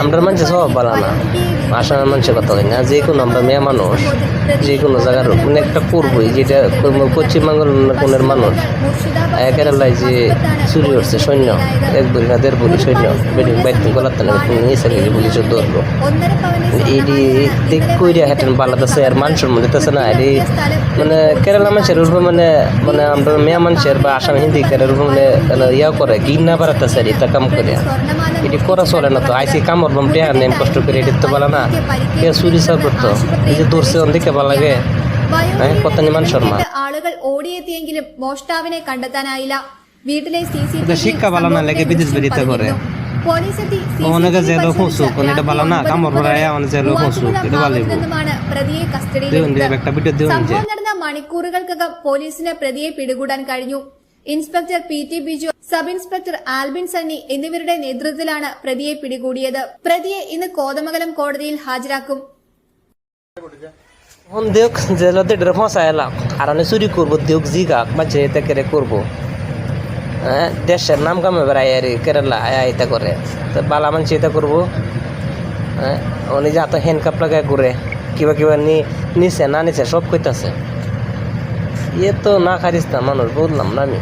আমরা মানুষ সব ভালো না, আসামের মানুষের কথা হয় না, যে কোনো আমরা মেয়ে মানুষ যে কোনো জায়গার কোনো একটা করবোই, যেটা পশ্চিমবঙ্গের কোনের মানুষ কেরালায় যে চুরি করছে সৈন্য 1 বড়ি না 1.5 বড়ি সৈন্য বাইতে গলাতে না নিয়ে চলে গিয়ে পুলিশে ধরলো। এটি দেখ কইরা হেঁটেন বালাতেছে আর মানুষের মধ্যে আছে না, এটি মানে কেরালা মানুষের উপর মানে মানে আমরা মেয়ে মানুষের বা আসাম হিন্দি কেরার উপর মানে ইয়া করে ঘৃণা বাড়াতেছে আর এটা কাম করে, এটি করা চলে না। তো আইসি কামড় বাম টেহার নেম কষ্ট করে এটি তো বলা না, কে চুরি চার করতো এই যে ধরছে অন্দিকে ভালো লাগে കൊത്തഞ്ഞ മനുഷ്യർമാർ ആളുകൾ ഓടിയെത്തിയെങ്കിലും മോഷ്ടാവിനെ കണ്ടെത്താനായില്ല. വീട്ടിലെ শিক্ষা ভালো না লাগে বিদেশ বেরিতে করে പോലീസ് എത്തി অনেকে জেলো ফসু কোন এটা ভালো না কামড় পড়ায় অনেক জেলো ഫസു এটা ভালো നിന്നുമാണ് പ്രതിയെ കസ്റ്റഡിയിലെടുത്തത്. സംഭവം നടന്ന മണിക്കൂറുകൾക്കകം പോലീസിന് പ്രതിയെ പിടികൂടാൻ കഴിഞ്ഞു. Inspector PT Biju, sub inspector Albin Sunny എന്നിവരുടെ നേതൃത്വത്തിലാണ് പ്രതിയെ പിടികൂടിയത്. പ്രതിയെ ഇന്ന് കോതമംഗലം കോടതിയിൽ ഹാജരാക്കും. দেখ জেলাতে ডের ফসাইলাম আর আমি চুরি করবো দেখ জিগাক মাঝে এতে কেড়ে করবো, হ্যাঁ দেশের নাম কামে বেড়াই আর কেরালা আয়তা করে তো বালা মানুষ এটা করবো। হ্যাঁ উনি যে এত হ্যান্ডকাপ লাগায় ঘুরে কিবা কিবা নিচে না নিচে সব কইতাছে, ইয়ে তো না খারিস না মানুষ বললাম না আমি।